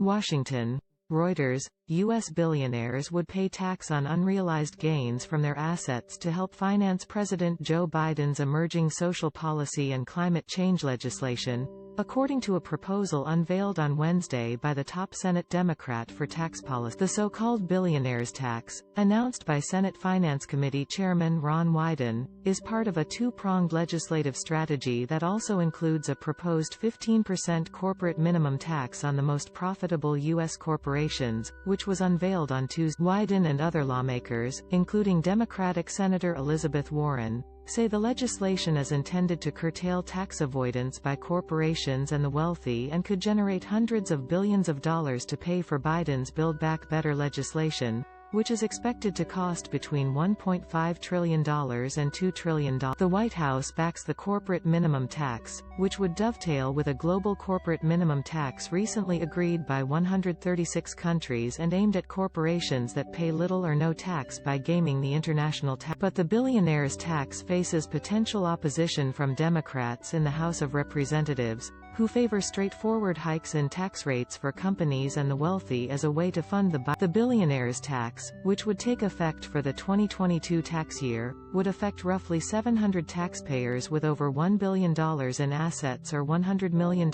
Washington. Reuters. U.S. billionaires would pay tax on unrealized gains from their assets to help finance President Joe Biden's emerging social policy and climate change legislation, according to a proposal unveiled on Wednesday by the top Senate Democrat for tax policy. The so-called billionaires tax, announced by Senate Finance Committee Chairman Ron Wyden, is part of a two-pronged legislative strategy that also includes a proposed 15% corporate minimum tax on the most profitable U.S. corporations, which was unveiled on Tuesday. Wyden and other lawmakers, including Democratic Senator Elizabeth Warren, say the legislation is intended to curtail tax avoidance by corporations and the wealthy and could generate hundreds of billions of dollars to pay for Biden's Build Back Better legislation, which is expected to cost between $1.5 trillion and $2 trillion. The White House backs the corporate minimum tax, which would dovetail with a global corporate minimum tax recently agreed by 136 countries and aimed at corporations that pay little or no tax by gaming the international tax. But the billionaires tax faces potential opposition from Democrats in the House of Representatives, who favor straightforward hikes in tax rates for companies and the wealthy as a way to fund the billionaires tax, which would take effect for the 2022 tax year, would affect roughly 700 taxpayers with over $1 billion in assets or $100 million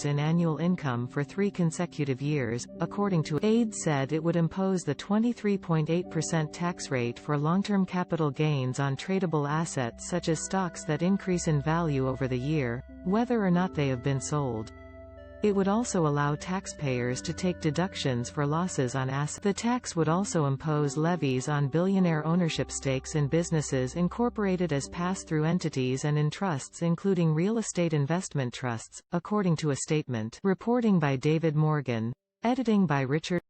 in annual income for 3 consecutive years, according to aides. Said it would impose the 23.8% tax rate for long-term capital gains on tradable assets such as stocks that increase in value over the year, whether or not they have been sold. It would also allow taxpayers to take deductions for losses on assets. The tax would also impose levies on billionaire ownership stakes in businesses incorporated as pass-through entities and in trusts including real estate investment trusts, according to a statement. Reporting by David Morgan. Editing by Richard